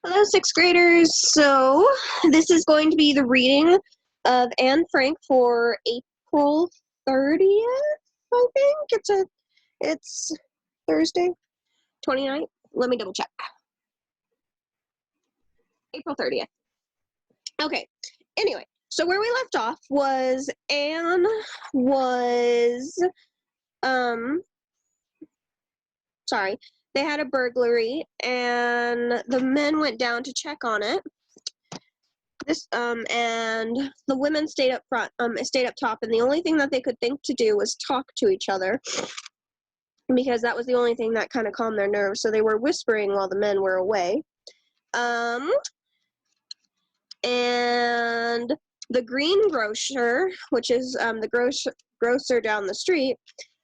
Hello, sixth graders. So this is going to be the reading of Anne Frank for April 30th, I think. It's Thursday, 29th. Let me double check. April 30th. Okay. Anyway, so where we left off was Anne was sorry. They had a burglary and the men went down to check on it. And the women stayed up front, stayed up top, and the only thing that they could think to do was talk to each other, because that was the only thing that kind of calmed their nerves. So they were whispering while the men were away. And the greengrocer, which is the grocer down the street,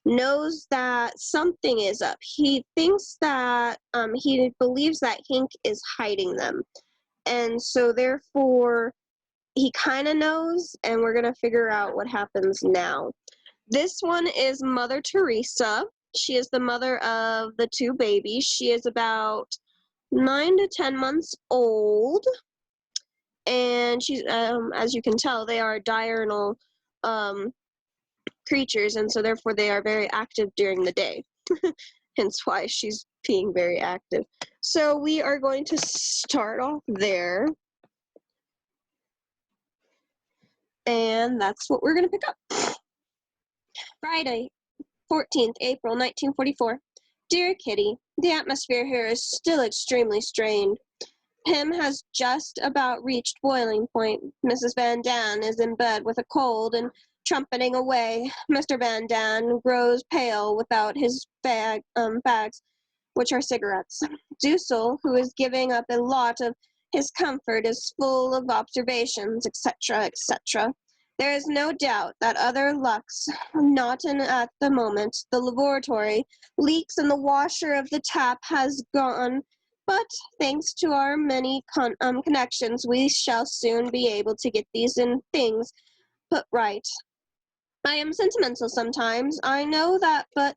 knows that something is up. He thinks that he believes that Hank is hiding them. And so therefore, he kind of knows, and we're going to figure out what happens now. This one is Mother Teresa. She is the mother of the two babies. She is about 9 to 10 months old. And she's, as you can tell, they are diurnal creatures, and so therefore they are very active during the day. Hence why she's being very active. So we are going to start off there. And that's what we're going to pick up. Friday, 14th April 1944. Dear Kitty, the atmosphere here is still extremely strained. Pym has just about reached boiling point. Mrs. Van Daan is in bed with a cold and trumpeting away. Mr. Van Daan grows pale without his bags, which are cigarettes. Dussel, who is giving up a lot of his comfort, is full of observations, etc., etc. There is no doubt that other lucks, not in at the moment. The laboratory leaks and the washer of the tap has gone, but thanks to our many connections, we shall soon be able to get these things put right. I am sentimental sometimes, I know that, but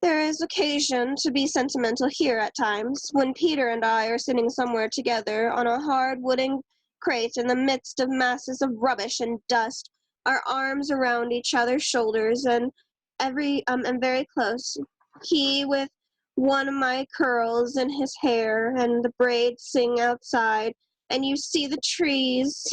there is occasion to be sentimental here at times, when Peter and I are sitting somewhere together on a hard wooden crate in the midst of masses of rubbish and dust, our arms around each other's shoulders and very close. He with one of my curls in his hair, and the braids sing outside, and you see the trees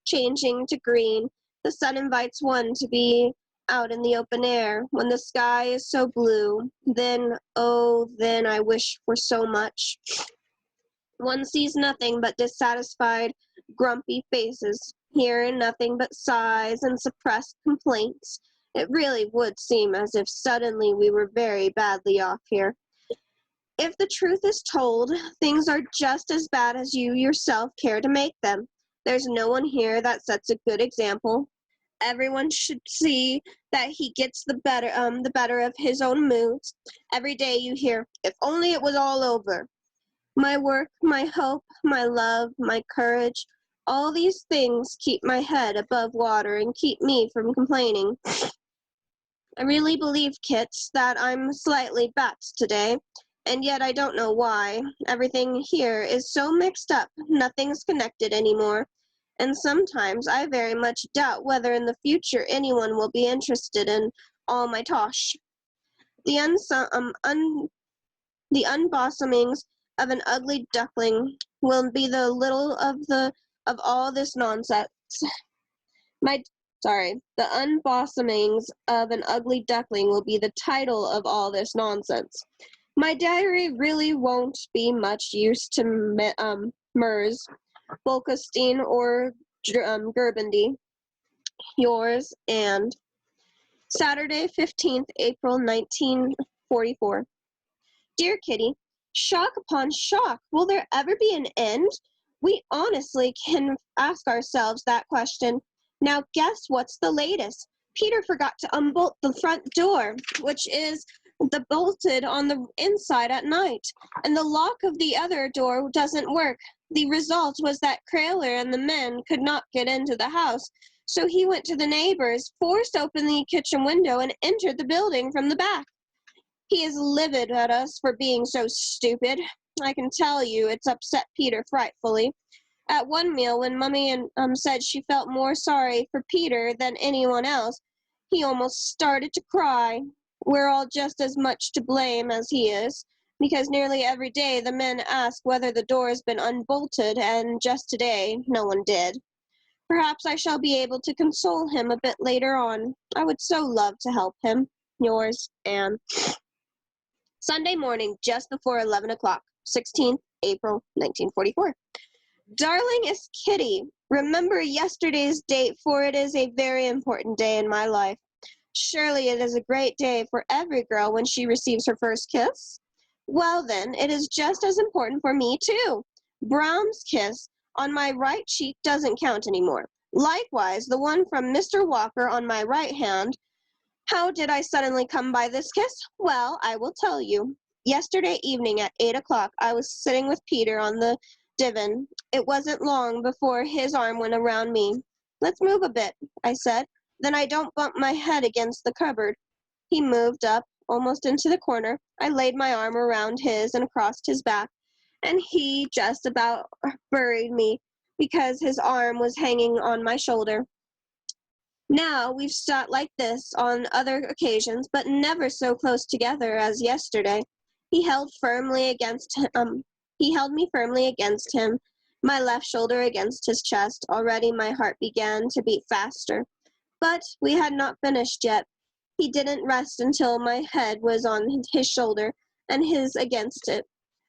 changing to green. The sun invites one to be out in the open air. When the sky is so blue, then, oh, then I wish for so much. One sees nothing but dissatisfied, grumpy faces, hearing nothing but sighs and suppressed complaints. It really would seem as if suddenly we were very badly off here. If the truth is told, things are just as bad as you yourself care to make them. There's no one here that sets a good example. Everyone should see that he gets the better of his own moods. Every day you hear, "If only it was all over." My work, my hope, my love, my courage, all these things keep my head above water and keep me from complaining. I really believe, Kit, that I'm slightly backed today, and yet I don't know why. Everything here is so mixed up, nothing's connected anymore, and sometimes I very much doubt whether in the future anyone will be interested in all my tosh. The unblossomings of an ugly duckling will be the little of all this nonsense. The unblossomings of an ugly duckling will be the title of all this nonsense. My diary really won't be much use to Mers, Bolkestein, or Gerbendy. Yours, and Saturday, 15th April 1944. Dear Kitty, shock upon shock. Will there ever be an end? We honestly can ask ourselves that question. Now guess what's the latest. Peter forgot to unbolt the front door, which is bolted on the inside at night, and the lock of the other door doesn't work. The result was that Kraler and the men could not get into the house, so he went to the neighbors, forced open the kitchen window, and entered the building from the back. He is livid at us for being so stupid. I can tell you it's upset Peter frightfully. At one meal, when Mummy said she felt more sorry for Peter than anyone else, he almost started to cry. We're all just as much to blame as he is, because nearly every day the men ask whether the door has been unbolted, and just today no one did. Perhaps I shall be able to console him a bit later on. I would so love to help him. Yours, Anne. Sunday morning, just before 11 o'clock, 16th April, 1944. Darlingest Kitty, remember yesterday's date, for it is a very important day in my life. Surely it is a great day for every girl when she receives her first kiss. Well then, it is just as important for me too. Brahm's kiss on my right cheek doesn't count anymore. Likewise, the one from Mr. Walker on my right hand. How did I suddenly come by this kiss? Well, I will tell you. Yesterday evening at 8 o'clock, I was sitting with Peter on the divan. It wasn't long before his arm went around me. Let's move a bit, I said. Then I don't bump my head against the cupboard. He moved up, almost into the corner. I laid my arm around his and across his back, and he just about buried me because his arm was hanging on my shoulder. Now we've sat like this on other occasions, but never so close together as yesterday. He held me firmly against him, my left shoulder against his chest. Already my heart began to beat faster. But we had not finished yet. He didn't rest until my head was on his shoulder and his against it.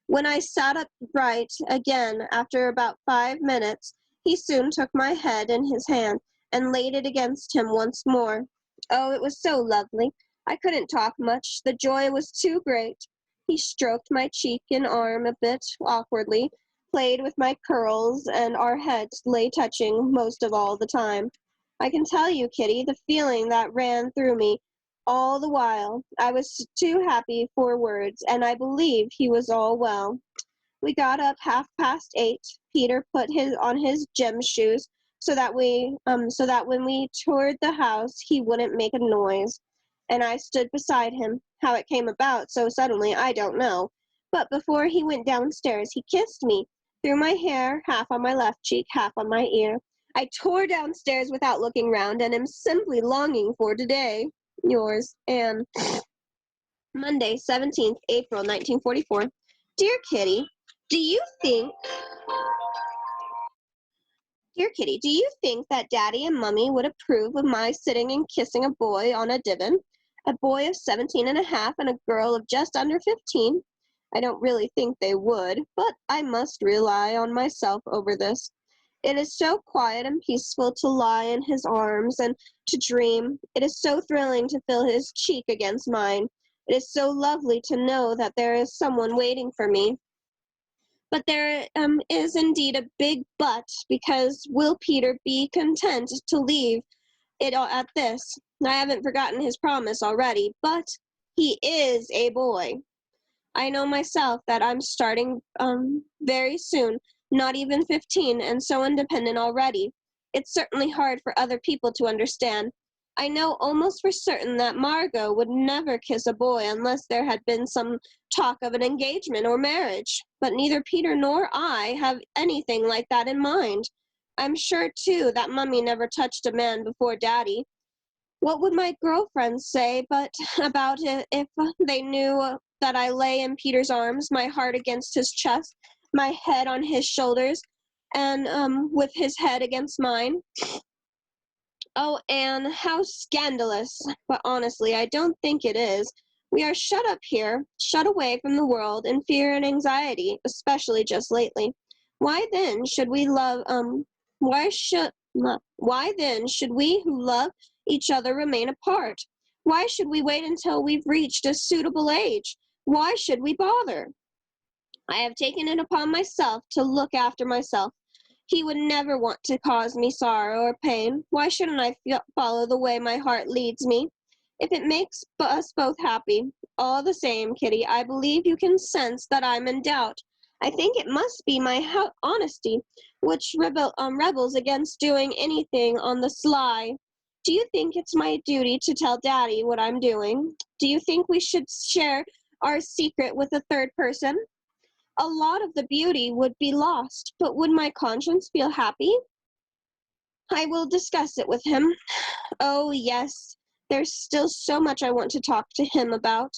When I sat upright again after about 5 minutes, he soon took my head in his hand and laid it against him once more. Oh, it was so lovely. I couldn't talk much. The joy was too great. He stroked my cheek and arm a bit awkwardly, played with my curls, and our heads lay touching most of all the time. I can tell you, Kitty, the feeling that ran through me all the while. I was too happy for words, and I believe he was all well. We got up 8:30. Peter put on his gym shoes so that when we toured the house he wouldn't make a noise. And I stood beside him. How it came about so suddenly, I don't know. But before he went downstairs, he kissed me, through my hair, half on my left cheek, half on my ear. I tore downstairs without looking round, and am simply longing for today. Yours, Anne. Monday, 17th April, 1944. Dear Kitty, do you think that Daddy and Mummy would approve of my sitting and kissing a boy on a divan? A boy of 17 and a half and a girl of just under 15? I don't really think they would, but I must rely on myself over this. It is so quiet and peaceful to lie in his arms and to dream. It is so thrilling to feel his cheek against mine. It is so lovely to know that there is someone waiting for me. But there is indeed a big but, because will Peter be content to leave it all at this? I haven't forgotten his promise already, but he is a boy. I know myself that I'm starting very soon, not even 15, and so independent already. It's certainly hard for other people to understand. I know almost for certain that Margot would never kiss a boy unless there had been some talk of an engagement or marriage, but neither Peter nor I have anything like that in mind. I'm sure, too, that Mummy never touched a man before Daddy. What would my girlfriends say about it if they knew that I lay in Peter's arms, my heart against his chest, my head on his shoulders, and with his head against mine? Oh, Anne, how scandalous! But honestly, I don't think it is. We are shut up here, shut away from the world, in fear and anxiety, especially just lately. Why then should we who love each other remain apart? Why should we wait until we've reached a suitable age? Why should we bother? I have taken it upon myself to look after myself. He would never want to cause me sorrow or pain. Why shouldn't I follow the way my heart leads me? If it makes us both happy. All the same, Kitty, I believe you can sense that I'm in doubt. I think it must be my honesty, which rebels against doing anything on the sly. Do you think it's my duty to tell Daddy what I'm doing? Do you think we should share our secret with a third person? A lot of the beauty would be lost, but would my conscience feel happy? I will discuss it with him. Oh, yes, there's still so much I want to talk to him about,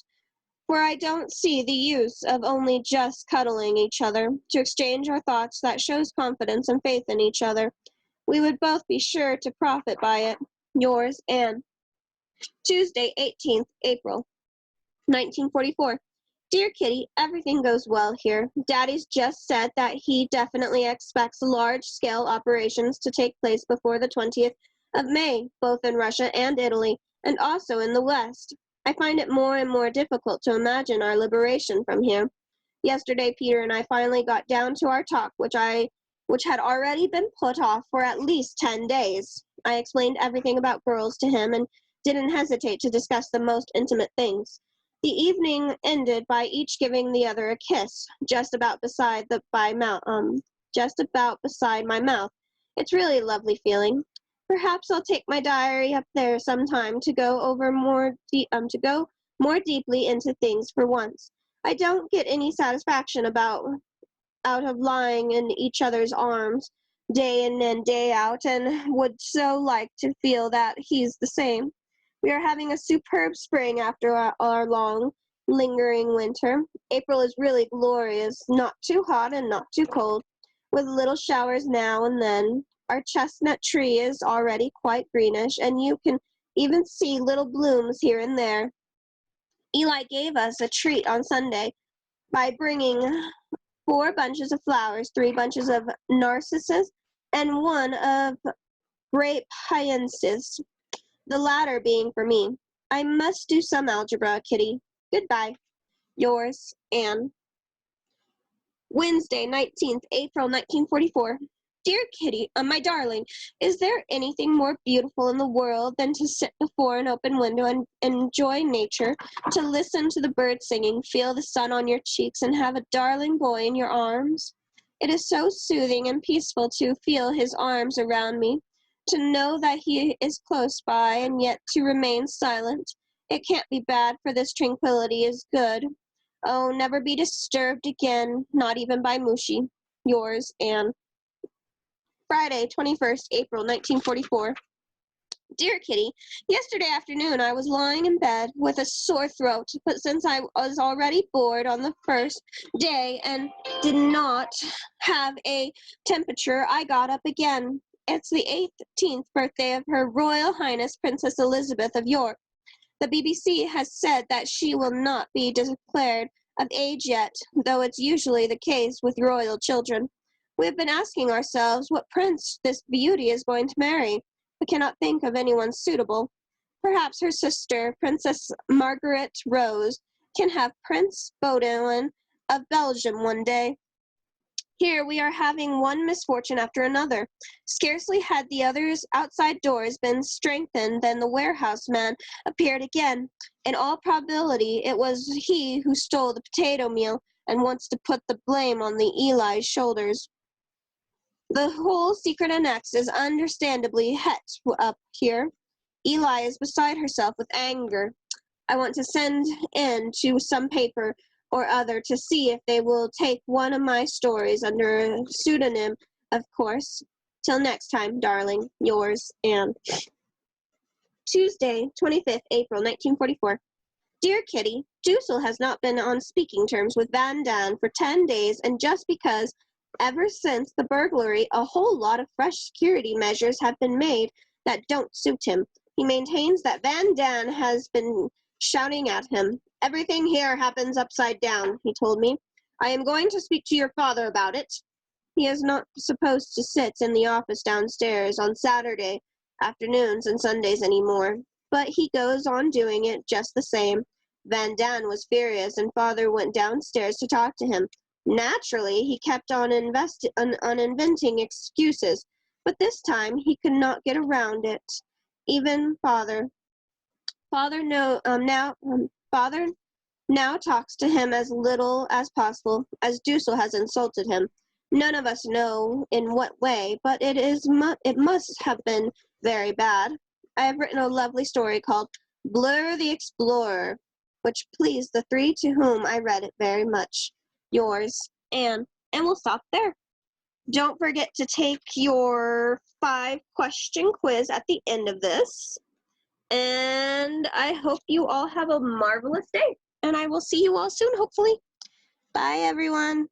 for I don't see the use of only just cuddling each other. To exchange our thoughts, that shows confidence and faith in each other. We would both be sure to profit by it. Yours, Anne. Tuesday, 18th April, 1944. Dear Kitty, everything goes well here. Daddy's just said that he definitely expects large-scale operations to take place before the 20th of May, both in Russia and Italy, and also in the West. I find it more and more difficult to imagine our liberation from here. Yesterday, Peter and I finally got down to our talk, which had already been put off for at least 10 days. I explained everything about girls to him and didn't hesitate to discuss the most intimate things. The evening ended by each giving the other a kiss, just about beside my mouth. It's really a lovely feeling. Perhaps I'll take my diary up there sometime to go more deeply into things for once. I don't get any satisfaction out of lying in each other's arms day in and day out, and would so like to feel that he's the same. We are having a superb spring after our long, lingering winter. April is really glorious, not too hot and not too cold, with little showers now and then. Our chestnut tree is already quite greenish, and you can even see little blooms here and there. Eli gave us a treat on Sunday by bringing 4 bunches of flowers, 3 bunches of narcissus, and 1 of grape hyacinths, the latter being for me. I must do some algebra, Kitty. Goodbye. Yours, Anne. Wednesday, 19th April, 1944. Dear Kitty, my darling, is there anything more beautiful in the world than to sit before an open window and enjoy nature, to listen to the birds singing, feel the sun on your cheeks, and have a darling boy in your arms? It is so soothing and peaceful to feel his arms around me, to know that he is close by and yet to remain silent. It can't be bad, for this tranquility is good. Oh, never be disturbed again, not even by Mushi. Yours, Anne. Friday, 21st April, 1944. Dear Kitty, yesterday afternoon I was lying in bed with a sore throat, but since I was already bored on the first day and did not have a temperature, I got up again. It's the 18th birthday of Her Royal Highness Princess Elizabeth of York. The BBC has said that she will not be declared of age yet, though it's usually the case with royal children. We have been asking ourselves what prince this beauty is going to marry. We cannot think of anyone suitable. Perhaps her sister, Princess Margaret Rose, can have Prince Baudouin of Belgium one day. Here we are having one misfortune after another. Scarcely had the others' outside doors been strengthened than the warehouse man appeared again. In all probability, it was he who stole the potato meal and wants to put the blame on the Eli's shoulders. The whole secret annex is understandably het up here. Eli is beside herself with anger. I want to send in to some paper or other to see if they will take one of my stories under a pseudonym, of course. Till next time, darling, yours, Anne. Tuesday, 25th April, 1944. Dear Kitty, Dussel has not been on speaking terms with Van Daan for 10 days, and just because ever since the burglary, a whole lot of fresh security measures have been made that don't suit him. He maintains that Van Daan has been shouting at him. Everything here happens upside down, he told me. I am going to speak to your father about it. He is not supposed to sit in the office downstairs on Saturday afternoons and Sundays anymore, but he goes on doing it just the same. Van Daan was furious, and father went downstairs to talk to him. Naturally, he kept on inventing excuses, but this time he could not get around it. Even father now talks to him as little as possible, as Dussel has insulted him. None of us know in what way, but it must have been very bad. I have written a lovely story called Blur the Explorer, which pleased the 3 to whom I read it very much. Yours, and we'll stop there. Don't forget to take your 5-question quiz at the end of this. And I hope you all have a marvelous day. And I will see you all soon, hopefully. Bye, everyone.